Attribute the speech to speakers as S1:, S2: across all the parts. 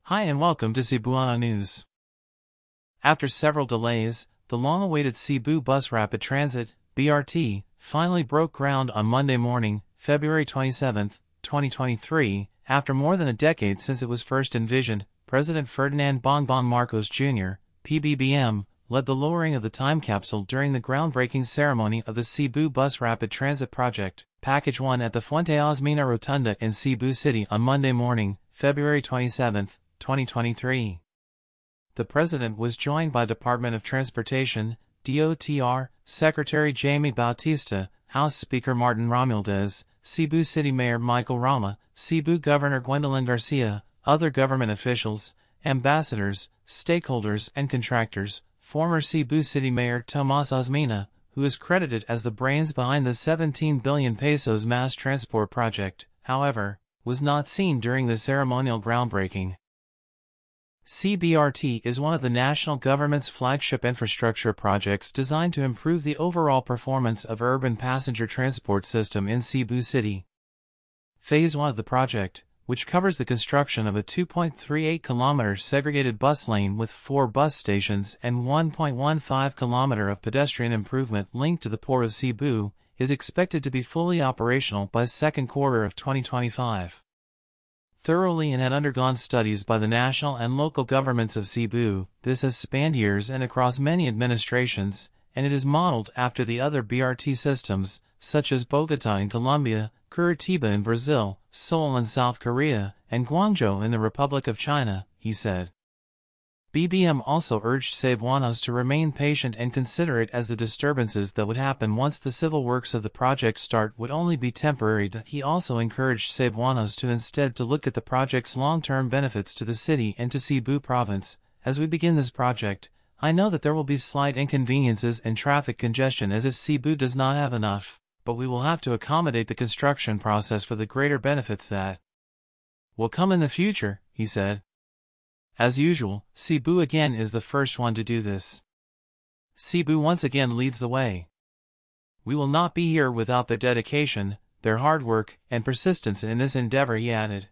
S1: Hi and welcome to CEBUANO News. After several delays, the long-awaited Cebu Bus Rapid Transit (BRT) finally broke ground on Monday morning, February 27, 2023, after more than a decade since it was first envisioned. President Ferdinand Bongbong Marcos Jr., PBBM, led the lowering of the time capsule during the groundbreaking ceremony of the Cebu Bus Rapid Transit Project, Package 1 at the Fuente Osmeña Rotunda in Cebu City on Monday morning, February 27, 2023. The President was joined by Department of Transportation, DOTR, Secretary Jaime Bautista, House Speaker Martin Romualdez, Cebu City Mayor Michael Rama, Cebu Governor Gwendolyn Garcia, other government officials, ambassadors, stakeholders and contractors. Former Cebu City Mayor Tomas Osmeña, who is credited as the brains behind the 17 billion pesos mass transport project, however, was not seen during the ceremonial groundbreaking. CBRT is one of the national government's flagship infrastructure projects designed to improve the overall performance of urban passenger transport system in Cebu City. Phase 1 of the project, which covers the construction of a 2.38-kilometer segregated bus lane with 4 bus stations and 1.15 kilometer of pedestrian improvement linked to the Port of Cebu, is expected to be fully operational by second quarter of 2025. Thoroughly and had undergone studies by the national and local governments of Cebu, this has spanned years and across many administrations, and it is modeled after the other BRT systems, such as Bogota in Colombia, Curitiba in Brazil, Seoul in South Korea, and Guangzhou in the Republic of China, he said. BBM also urged Cebuanos to remain patient and considerate as the disturbances that would happen once the civil works of the project start would only be temporary. He also encouraged Cebuanos to instead look at the project's long-term benefits to the city and to Cebu province. As we begin this project, I know that there will be slight inconveniences and traffic congestion as if Cebu does not have enough, but we will have to accommodate the construction process for the greater benefits that will come in the future, he said. As usual, Cebu again is the first one to do this. Cebu once again leads the way. We will not be here without their dedication, their hard work, and persistence in this endeavor, he added.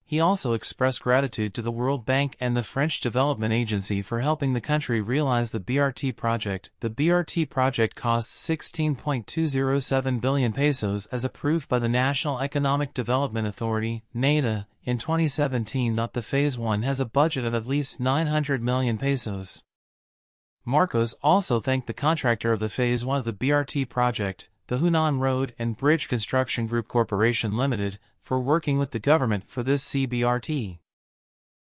S1: He also expressed gratitude to the World Bank and the French Development Agency for helping the country realize the BRT project. The BRT project costs 16.207 billion pesos as approved by the National Economic Development Authority, NEDA, in 2017. The Phase 1 has a budget of at least 900 million pesos. Marcos also thanked the contractor of the Phase 1 of the BRT project, the Hunan Road and Bridge Construction Group Corporation Limited, for working with the government for this CBRT.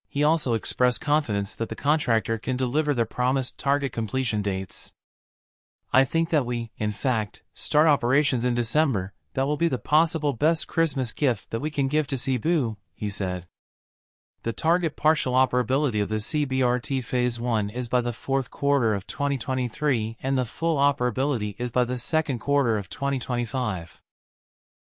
S1: He also expressed confidence that the contractor can deliver their promised target completion dates. I think that we, in fact, start operations in December. That will be the possible best Christmas gift that we can give to Cebu, he said. The target partial operability of the CBRT Phase 1 is by the fourth quarter of 2023 and the full operability is by the second quarter of 2025.